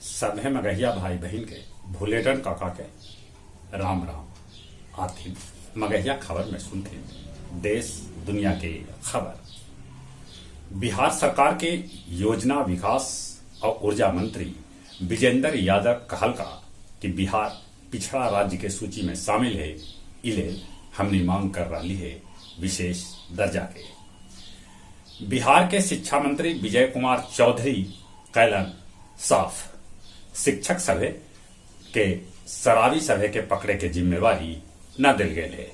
सभे मगहिया भाई बहन के भूलेटन काका के राम राम। आथिन मगहिया खबर में सुनते देश दुनिया के खबर। बिहार सरकार के योजना विकास और ऊर्जा मंत्री विजेंद्र यादव कहलका कि बिहार पिछड़ा राज्य के सूची में शामिल है, इले हमने मांग कर रही है विशेष दर्जा के। बिहार के शिक्षा मंत्री विजय कुमार चौधरी कैलन साफ शिक्षक सभे के शराबी सभे के पकड़े के जिम्मेवारी न दिल गए है।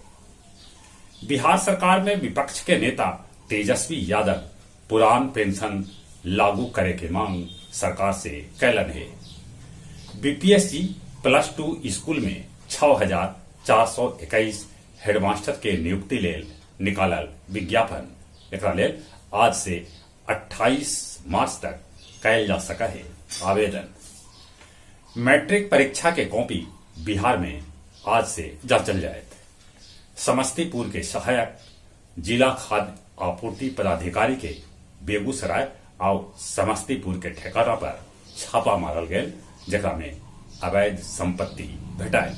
बिहार सरकार में विपक्ष के नेता तेजस्वी यादव पुरान पेंशन लागू करे के मांग सरकार से कैलन है। बीपीएससी +2 स्कूल में 6,421 हेडमास्टर के नियुक्ति लेल निकालल विज्ञापन एकरा लेल आज से 28 मार्च तक कैल जा सका है आवेदन। मैट्रिक परीक्षा के कॉपी बिहार में आज से जांचल जाए। समस्तीपुर के सहायक जिला खाद्य आपूर्ति पदाधिकारी के बेगूसराय और समस्तीपुर के ठेकाना पर छापा मारल गए, जकरा में अवैध संपत्ति भेटायल।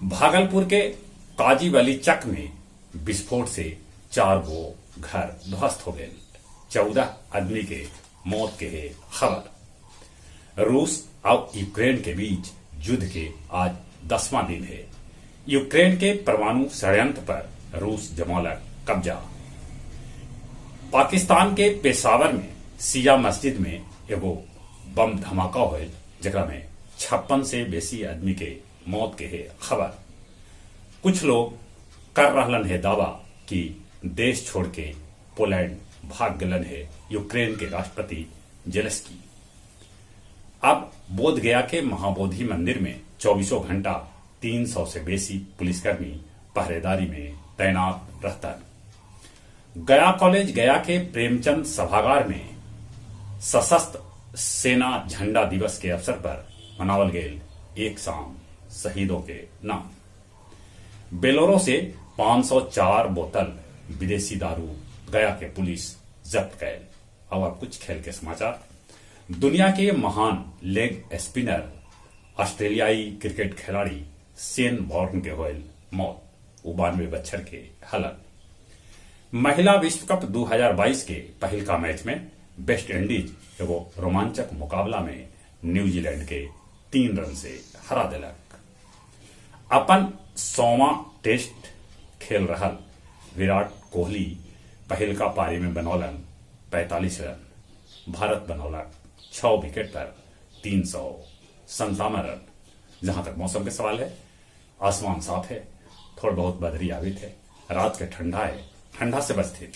भागलपुर के काजी वली चक में विस्फोट से 4 गो घर ध्वस्त हो गए, 14 आदमी के मौत के है खबर। रूस और यूक्रेन के बीच युद्ध के आज 10वां दिन है। यूक्रेन के परमाणु षड्यंत्र पर रूस जमौलक कब्जा। पाकिस्तान के पेशावर में शिया मस्जिद में एगो बम धमाका हुए, जकरा में 56 से बेसी आदमी के मौत के है खबर। कुछ लोग कर रहलन है दावा कि देश छोड़ के पोलैंड भाग गलन है यूक्रेन के राष्ट्रपति जेलेंस्की। अब बोधगया के महाबोधि मंदिर में 24 घंटा 300 से बेसी पुलिसकर्मी पहरेदारी में तैनात रहतन। गया कॉलेज गया के प्रेमचंद सभागार में सशस्त्र सेना झंडा दिवस के अवसर पर मनावल गए एक शाम शहीदों के नाम। बेलोरो से 504 बोतल विदेशी दारू गया के पुलिस जब्त कैल। अब कुछ खेल के समाचार। दुनिया के महान लेग स्पिनर ऑस्ट्रेलियाई क्रिकेट खिलाड़ी शेन वॉर्न के होयल मौत, 92 बछर के हलन। महिला विश्व कप 2022 के पहिलका मैच में वेस्ट इंडीज एगो रोमांचक मुकाबला में न्यूजीलैंड के 3 रन से हरा दिलक। अपन 100वां टेस्ट खेल रहल विराट कोहली पहिलका पारी में बनौलन 45 रन। भारत बनौलक 6 विकेट पर 357 रन। जहां तक मौसम के सवाल है, आसमान साफ है, थोड़ा बहुत बदरी आवित है, रात के ठंडा है, ठंडा से बचते,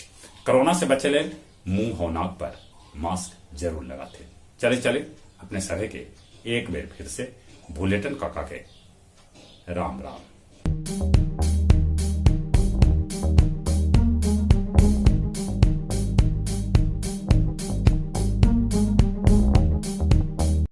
कोरोना से बचे ले मुंह और नाक पर मास्क जरूर लगाते। चले अपने सभी के एक बेर फिर से भूलेटन काका के राम राम।